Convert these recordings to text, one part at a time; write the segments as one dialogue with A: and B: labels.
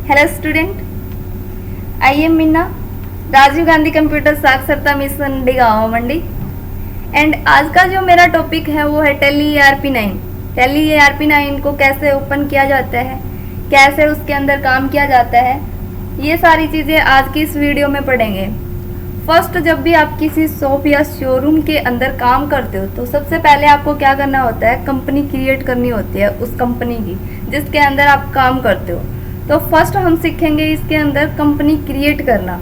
A: Hello student, I am Meena, Rajiv Gandhi computer साक्षरता mission Digaon Mandi. And आज का जो मेरा टॉपिक है वो है टैली ERP9। टैली ERP9 को कैसे ओपन किया जाता है, कैसे उसके अंदर काम किया जाता है, ये सारी चीज़ें आज की इस वीडियो में पढ़ेंगे। फर्स्ट, जब भी आप किसी शॉप या शोरूम के अंदर काम करते हो तो सबसे पहले आपको क्या करना होता है, कंपनी क्रिएट करनी होती है उस कंपनी की जिसके अंदर आप काम करते हो। तो फर्स्ट हम सीखेंगे इसके अंदर कंपनी क्रिएट करना,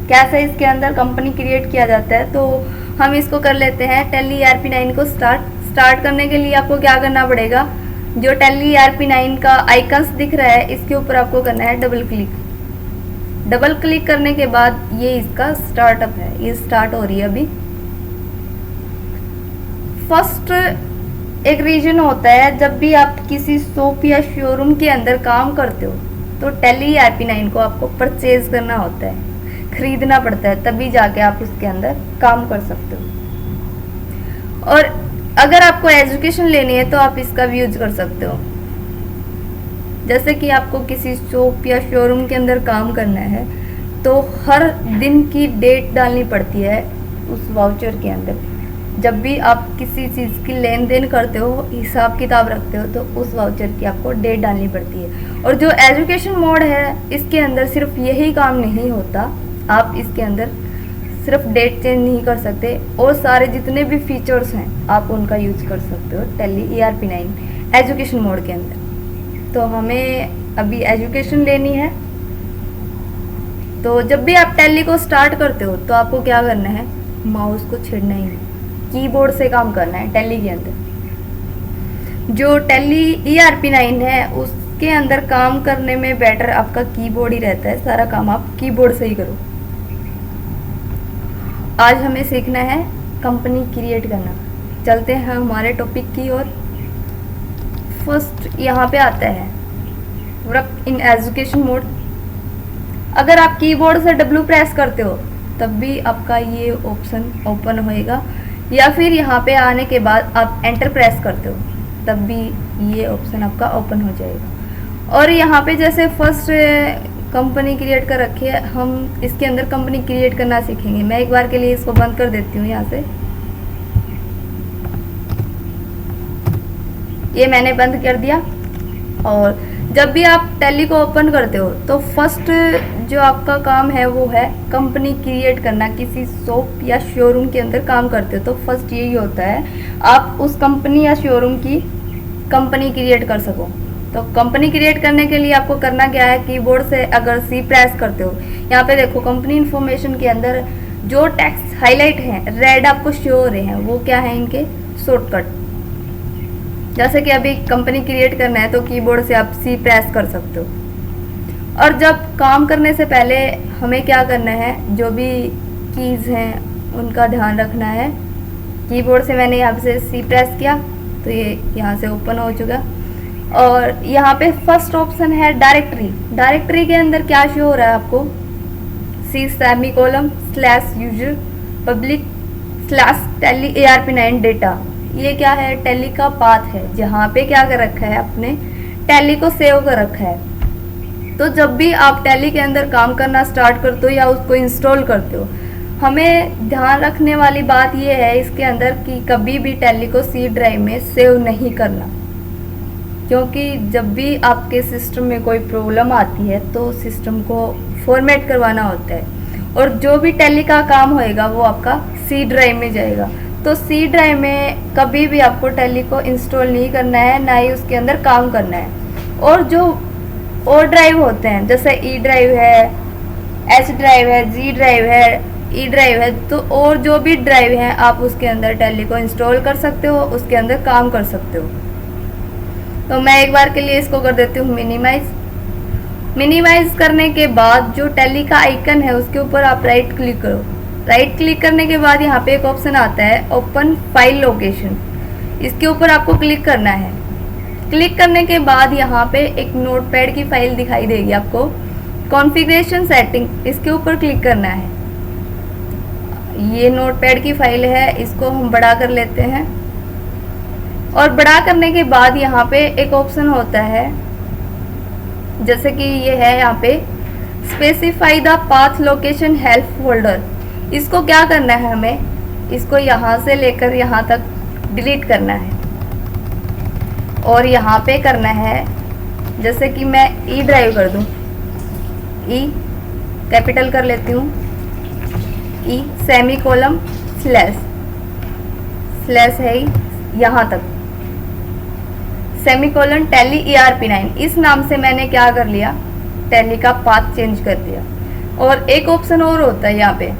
A: कैसे इसके अंदर कंपनी क्रिएट किया जाता है। तो हम इसको कर लेते हैं टैली ERP9 को स्टार्ट करने के लिए आपको क्या करना पड़ेगा, जो टैली ERP9 का आइकन्स दिख रहा है इसके ऊपर आपको करना है डबल क्लिक करने के बाद ये इसका स्टार्टअप है, ये स्टार्ट हो रही है अभी। फर्स्ट एक रीजन होता है, जब भी आप किसी शॉप या शोरूम के अंदर काम करते हो तो टैली ERP9 को आपको परचेज करना होता है, खरीदना पड़ता है, तभी जाके आप उसके अंदर काम कर सकते हो। और अगर आपको एजुकेशन लेनी है तो आप इसका भी यूज कर सकते हो। जैसे कि आपको किसी शॉप या शोरूम के अंदर काम करना है तो हर दिन की डेट डालनी पड़ती है उस वाउचर के अंदर। जब भी आप किसी चीज़ की लेन देन करते हो, हिसाब किताब रखते हो, तो उस वाउचर की आपको डेट डालनी पड़ती है। और जो एजुकेशन मोड है इसके अंदर सिर्फ यही काम नहीं होता, आप इसके अंदर सिर्फ डेट चेंज नहीं कर सकते और सारे जितने भी फीचर्स हैं आप उनका यूज कर सकते हो टैली ERP9 एजुकेशन मोड के अंदर। तो हमें अभी एजुकेशन लेनी है। तो जब भी आप टैली को स्टार्ट करते हो तो आपको क्या करना है, माउस को छेड़ना ही नहीं, कीबोर्ड से काम करना है टैली के अंदर। जो टैली ERP9 है उसके अंदर काम करने में बेटर आपका कीबोर्ड ही रहता है, सारा काम आप कीबोर्ड से ही करो। आज हमें सीखना है कंपनी क्रिएट करना। चलते हैं हमारे टॉपिक की ओर। फर्स्ट यहाँ पे आता है वर्क इन एजुकेशन मोड। अगर आप कीबोर्ड से W प्रेस करते हो तब भी आपका ये ऑप्शन ओपन होएगा, या फिर यहाँ पे आने के बाद आप एंटर प्रेस करते हो तब भी ये ऑप्शन आपका ओपन हो जाएगा। और यहाँ पे जैसे फर्स्ट कंपनी क्रिएट कर रखी है, हम इसके अंदर कंपनी क्रिएट करना सीखेंगे। मैं एक बार के लिए इसको बंद कर देती हूँ यहाँ से। ये मैंने बंद कर दिया। और जब भी आप टैली को ओपन करते हो तो फर्स्ट जो आपका काम है वो है कंपनी क्रिएट करना। किसी शॉप या शोरूम के अंदर काम करते हो तो फर्स्ट यही होता है, आप उस कंपनी या शोरूम की कंपनी क्रिएट कर सको। तो कंपनी क्रिएट करने के लिए आपको करना क्या है, कीबोर्ड से अगर C प्रेस करते हो, यहाँ पे देखो कंपनी इन्फॉर्मेशन के अंदर जो टेक्स्ट हाईलाइट हैं रेड आपको शो हो रहे हैं, वो क्या है, इनके शॉर्टकट। जैसे कि अभी कंपनी क्रिएट करना है तो कीबोर्ड से आप C प्रेस कर सकते हो। और जब काम करने से पहले हमें क्या करना है, जो भी कीज़ हैं उनका ध्यान रखना है। कीबोर्ड से मैंने यहाँ से C प्रेस किया तो ये यहाँ से ओपन हो चुका। और यहाँ पे फर्स्ट ऑप्शन है डायरेक्टरी के अंदर क्या शो हो रहा है आपको, C/user public/टैली ERP9 डेटा। ये क्या है, टैली का पाथ है जहाँ पे क्या कर रखा है, अपने टैली को सेव कर रखा है। तो जब भी आप टैली के अंदर काम करना स्टार्ट करते हो या उसको इंस्टॉल करते हो, हमें ध्यान रखने वाली बात ये है इसके अंदर कि कभी भी टैली को C ड्राइव में सेव नहीं करना, क्योंकि जब भी आपके सिस्टम में कोई प्रॉब्लम आती है तो सिस्टम को फॉर्मेट करवाना होता है और जो भी टैली का काम होएगा वो आपका C ड्राइव में जाएगा। तो C ड्राइव में कभी भी आपको टैली को इंस्टॉल नहीं करना है, ना ही उसके अंदर काम करना है। और जो और ड्राइव होते हैं जैसे E ड्राइव है, H ड्राइव है, G ड्राइव है, E ड्राइव है, तो और जो भी ड्राइव हैं आप उसके अंदर टैली को इंस्टॉल कर सकते हो, उसके अंदर काम कर सकते हो। तो मैं एक बार के लिए इसको कर देती हूँ मिनिमाइज करने के बाद जो टैली का आइकन है उसके ऊपर आप राइट क्लिक करो। राइट क्लिक करने के बाद यहाँ पे एक ऑप्शन आता है ओपन फाइल लोकेशन, इसके ऊपर आपको क्लिक करना है। क्लिक करने के बाद यहाँ पे एक नोटपैड की फाइल दिखाई देगी आपको, कॉन्फ़िगरेशन सेटिंग, इसके ऊपर क्लिक करना है। ये नोटपैड की फाइल है, इसको हम बड़ा कर लेते हैं। और बड़ा करने के बाद यहाँ पे एक ऑप्शन होता है जैसे कि ये है यहाँ पे specify the path location help folder. इसको क्या करना है, हमें इसको यहाँ से लेकर यहाँ तक डिलीट करना है और यहाँ पे करना है, जैसे कि मैं ई ड्राइव कर दूँ, ई कैपिटल कर लेती हूँ, ई सेमी कोलम स्लैश, स्लैश है यहाँ तक, सेमी कोलन टैली ERP9। इस नाम से मैंने क्या कर लिया, टैली का पाथ चेंज कर दिया। और एक ऑप्शन और होता है यहाँ पे,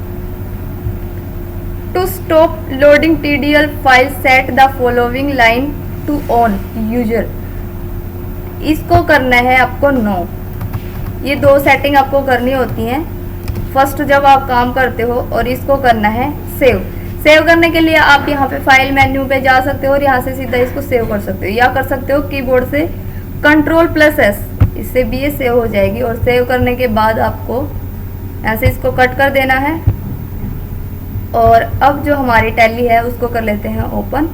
A: to stop loading TDL file set the following line to on user. इसको करना है आपको नो। ये दो सेटिंग आपको करनी होती हैं। फर्स्ट जब आप काम करते हो, और इसको करना है सेव। सेव करने के लिए आप यहाँ पे फाइल मेन्यू पे जा सकते हो और यहाँ से सीधा इसको सेव कर सकते हो, या कर सकते हो कीबोर्ड से Ctrl+S, इससे भी ये सेव हो जाएगी। और सेव करने के बाद आपको ऐसे इसको कट कर देना है। और अब जो हमारी टैली है उसको कर लेते हैं ओपन।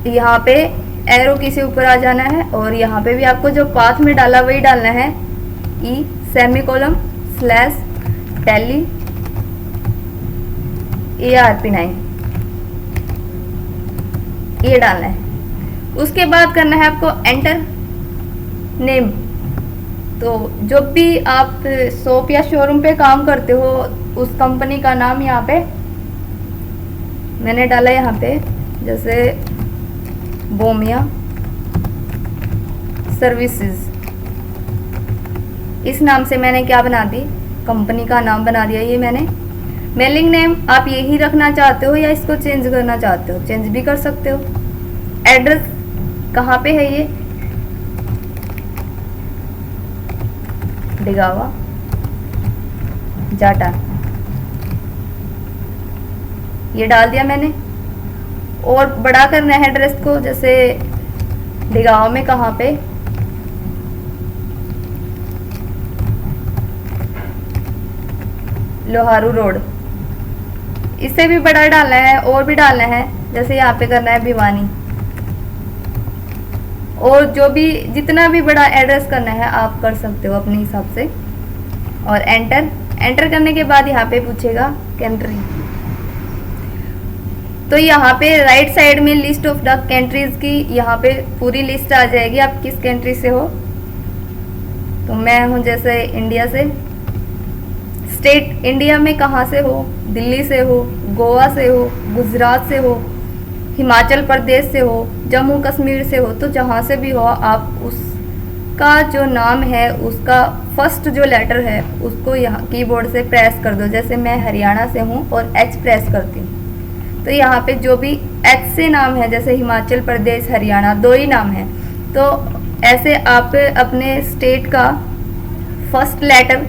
A: यहाँ पे एरो की से ऊपर आ जाना है और यहाँ पे भी आपको जो पाथ में डाला वही डालना है, E semi colon slash Tally ERP9, ये डालना है। उसके बाद करना है आपको एंटर नेम। तो जब भी आप शॉप या शोरूम पे काम करते हो, उस कंपनी का नाम यहाँ पे मैंने डाला, यहाँ पे जैसे बोमिया सर्विसेज, इस नाम से मैंने क्या बना दी, कंपनी का नाम बना दिया। ये मैंने मेलिंग नेम आप यही रखना चाहते हो या इसको चेंज करना चाहते हो, चेंज भी कर सकते हो। एड्रेस कहाँ पे है, ये डिगावा जाटा, ये डाल दिया मैंने। और बड़ा करना है एड्रेस को, जैसे डिगावा में कहाँ पे, लोहारू रोड, इससे भी बड़ा डालना है। और भी डालना है, जैसे यहाँ पे करना है भिवानी। और जो भी जितना भी बड़ा एड्रेस करना है आप कर सकते हो अपने हिसाब से। और एंटर, एंटर करने के बाद यहाँ पे पूछेगा कंट्री। तो यहाँ पे राइट साइड में लिस्ट ऑफ द कंट्रीज की यहाँ पे पूरी लिस्ट आ जाएगी, आप किस कंट्री से हो। तो मैं हूँ जैसे इंडिया से। स्टेट इंडिया में कहाँ से हो, दिल्ली से हो, गोवा से हो, गुजरात से हो, हिमाचल प्रदेश से हो, जम्मू कश्मीर से हो। तो जहाँ से भी हो आप उसका जो नाम है उसका फर्स्ट जो लेटर है उसको यहाँ कीबोर्ड से प्रेस कर दो। जैसे मैं हरियाणा से हूँ और H प्रेस करती हूँ, तो यहाँ पे जो भी H से नाम है, जैसे हिमाचल प्रदेश, हरियाणा, दो ही नाम है, तो ऐसे आप अपने स्टेट का फर्स्ट लेटर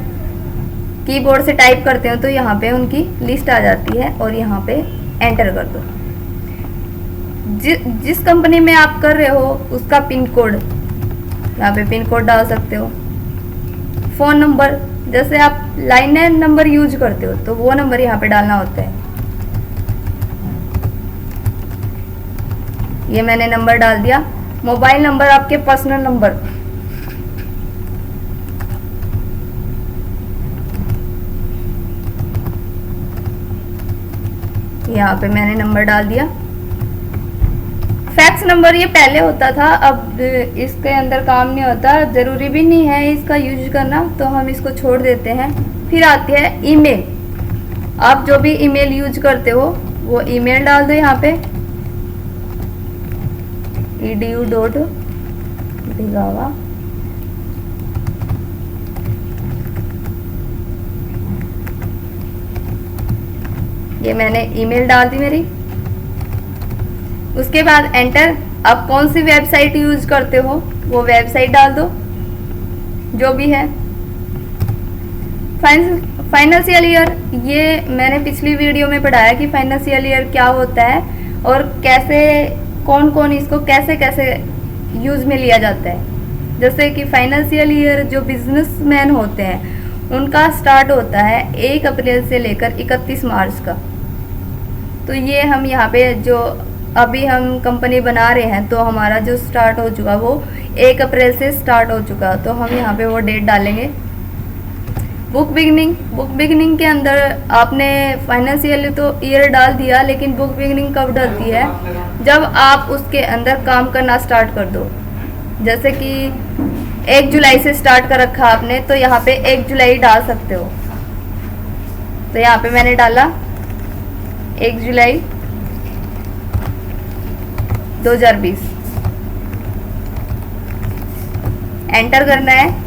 A: कीबोर्ड से टाइप करते हो तो यहाँ पे उनकी लिस्ट आ जाती है। और यहाँ पे एंटर कर दो। जिस कंपनी में आप कर रहे हो उसका पिन कोड, यहाँ पे पिन कोड डाल सकते हो। फ़ोन नंबर, जैसे आप लाइन नंबर यूज करते हो तो वो नंबर यहाँ पे डालना होता है। ये मैंने नंबर डाल दिया। मोबाइल नंबर आपके पर्सनल नंबर, यहाँ पे मैंने नंबर डाल दिया। फैक्स नंबर ये पहले होता था, अब इसके अंदर काम नहीं होता, ज़रूरी भी नहीं है इसका यूज करना, तो हम इसको छोड़ देते हैं। फिर आती है ईमेल। आप जो भी ईमेल यूज करते हो वो ईमेल डाल दो यहाँ पे, edu.bhigawa, ये मैंने ईमेल डाल दी मेरी। उसके बाद एंटर। आप कौन सी वेबसाइट यूज करते हो वो वेबसाइट डाल दो जो भी है। फाइनेंशियल ईयर, ये मैंने पिछली वीडियो में पढ़ाया कि फाइनेंशियल ईयर क्या होता है और कैसे कौन कौन इसको कैसे कैसे यूज में लिया जाता है। जैसे कि फाइनेंशियल ईयर जो बिजनेसमैन होते हैं उनका स्टार्ट होता है 1 अप्रैल से लेकर 31 मार्च का। तो ये हम यहाँ पे जो अभी हम कंपनी बना रहे हैं तो हमारा जो स्टार्ट हो चुका वो 1 अप्रैल से स्टार्ट हो चुका, तो हम यहाँ पे वो डेट डालेंगे। बुक बिगनिंग के अंदर आपने फाइनेंशियल तो ईयर डाल दिया, लेकिन बुक बिगनिंग कब डलती है? जब आप उसके अंदर काम करना स्टार्ट कर दो। जैसे कि 1 जुलाई से स्टार्ट कर रखा आपने, तो यहाँ पे 1 जुलाई डाल सकते हो। तो यहाँ पे मैंने डाला 1 जुलाई 2020, एंटर करना है।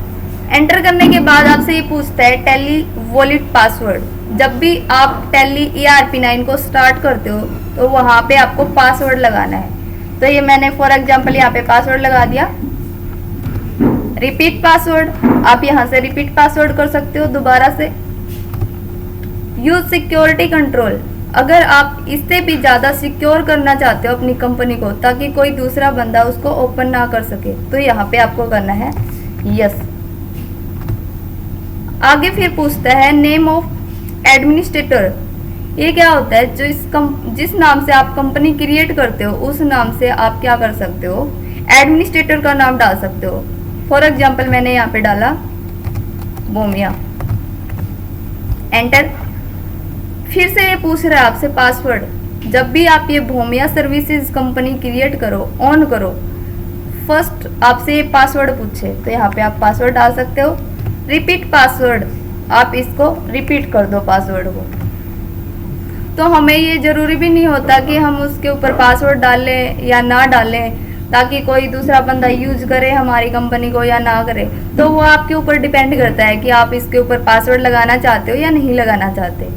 A: एंटर करने के बाद आपसे ये पूछता है टैली वॉलेट पासवर्ड। जब भी आप टैली ERP9 को स्टार्ट करते हो तो वहाँ पे आपको पासवर्ड लगाना है। तो ये मैंने फॉर एग्जांपल यहाँ पे पासवर्ड लगा दिया। रिपीट पासवर्ड, आप यहाँ से रिपीट पासवर्ड कर सकते हो दोबारा से। यूज सिक्योरिटी कंट्रोल, अगर आप इससे भी ज़्यादा सिक्योर करना चाहते हो अपनी कंपनी को ताकि कोई दूसरा बंदा उसको ओपन ना कर सके, तो यहाँ पे आपको करना है यस। आगे फिर पूछता है नेम ऑफ एडमिनिस्ट्रेटर। ये क्या होता है? जिस नाम से आप कंपनी क्रिएट करते हो उस नाम से आप क्या कर सकते हो, एडमिनिस्ट्रेटर का नाम डाल सकते हो। फॉर एग्जाम्पल मैंने यहाँ पे डाला भूमिया, एंटर। फिर से ये पूछ रहा है आपसे पासवर्ड। जब भी आप ये भूमिया सर्विसेज कंपनी क्रिएट करो, ऑन करो, फर्स्ट आपसे ये पासवर्ड पूछे तो यहाँ पे आप पासवर्ड डाल सकते हो। रिपीट पासवर्ड, आप इसको रिपीट कर दो पासवर्ड को। तो हमें ये जरूरी भी नहीं होता कि हम उसके ऊपर पासवर्ड डालें या ना डालें ताकि कोई दूसरा बंदा यूज करे हमारी कंपनी को या ना करे। तो वो आपके ऊपर डिपेंड करता है कि आप इसके ऊपर पासवर्ड लगाना चाहते हो या नहीं लगाना चाहते।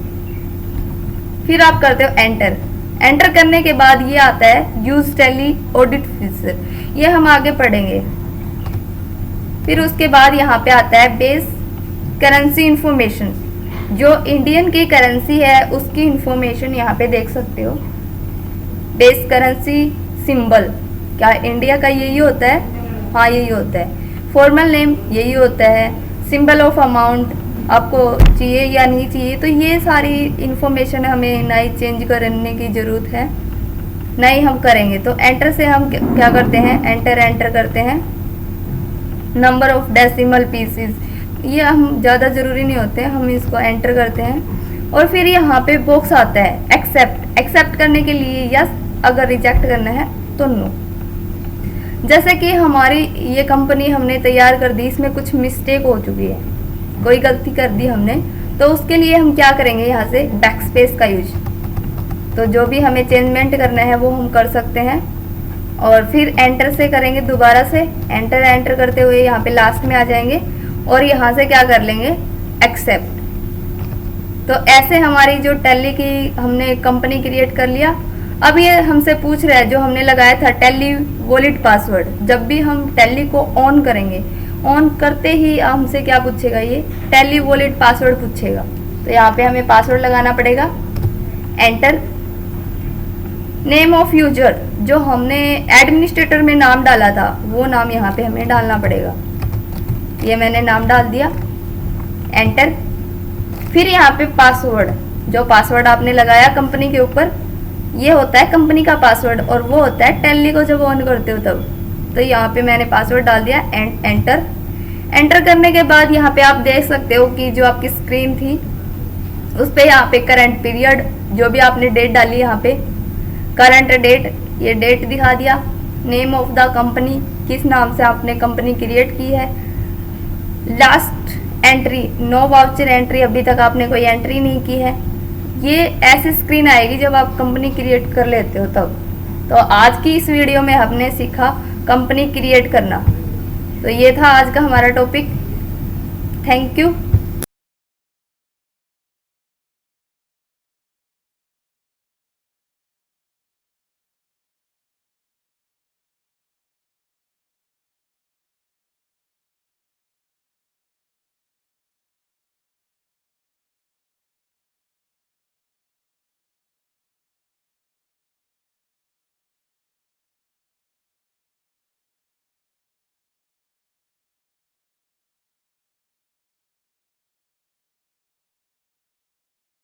A: फिर आप करते हो एंटर। एंटर करने के बाद ये आता है यूज टैली ऑडिट फीचर, ये हम आगे पढ़ेंगे। फिर उसके बाद यहाँ पे आता है बेस करेंसी इंफॉर्मेशन। जो इंडियन की करेंसी है उसकी इंफॉर्मेशन यहाँ पे देख सकते हो। बेस करेंसी सिंबल, क्या इंडिया का यही होता है? हाँ यही होता है। फॉर्मल नेम यही होता है। सिंबल ऑफ अमाउंट आपको चाहिए या नहीं चाहिए, तो ये सारी इंफॉर्मेशन हमें ना ही चेंज करने की ज़रूरत है, ना ही हम करेंगे। तो एंटर से हम क्या करते हैं, एंटर करते हैं। नंबर ऑफ डेसिमल पीसेस, ये हम ज़्यादा ज़रूरी नहीं होते, हम इसको एंटर करते हैं। और फिर यहाँ पे बॉक्स आता है एक्सेप्ट करने के लिए यस, अगर रिजेक्ट करना है तो नो। जैसे कि हमारी ये कंपनी हमने तैयार कर दी, इसमें कुछ मिस्टेक हो चुकी है, कोई गलती कर दी हमने, तो उसके लिए हम क्या करेंगे, यहाँ से बैकस्पेस का यूज। तो जो भी हमें चेंजमेंट करना है वो हम कर सकते हैं। और फिर एंटर से करेंगे दोबारा से, एंटर करते हुए यहाँ पे लास्ट में आ जाएंगे और यहाँ से क्या कर लेंगे, एक्सेप्ट। तो ऐसे हमारी जो टैली की हमने कंपनी क्रिएट कर लिया। अब ये हमसे पूछ रहा है जो हमने लगाया था टैली वॉलेट पासवर्ड। जब भी हम टैली को ऑन करेंगे, ऑन करते ही हमसे क्या पूछेगा, ये टैली वॉलेट पासवर्ड पूछेगा। तो यहाँ पे हमें पासवर्ड लगाना पड़ेगा, एंटर। नेम ऑफ यूजर, जो हमने एडमिनिस्ट्रेटर में नाम डाला था वो नाम यहाँ पे हमें डालना पड़ेगा। ये मैंने नाम डाल दिया, एंटर। फिर यहाँ पे पासवर्ड, जो पासवर्ड आपने लगाया कंपनी के ऊपर, ये होता है कंपनी का पासवर्ड और वो होता है टैली को जब ऑन करते हो तब। तो यहाँ पे मैंने पासवर्ड डाल दिया, एंटर करने के बाद यहाँ पे आप देख सकते हो कि जो आपकी स्क्रीन थी उस पे यहाँ पे करंट पीरियड, जो भी आपने डेट डाली यहाँ पे करंट डेट, ये डेट दिखा दिया। नेम ऑफ द कंपनी, किस नाम से आपने कंपनी क्रिएट की है। Last entry, no voucher entry, अभी तक आपने कोई एंट्री नहीं की है। ये ऐसी स्क्रीन आएगी जब आप कंपनी क्रिएट कर लेते हो तब। तो आज की इस वीडियो में हमने सीखा कंपनी क्रिएट करना। तो ये था आज का हमारा टॉपिक। Thank you.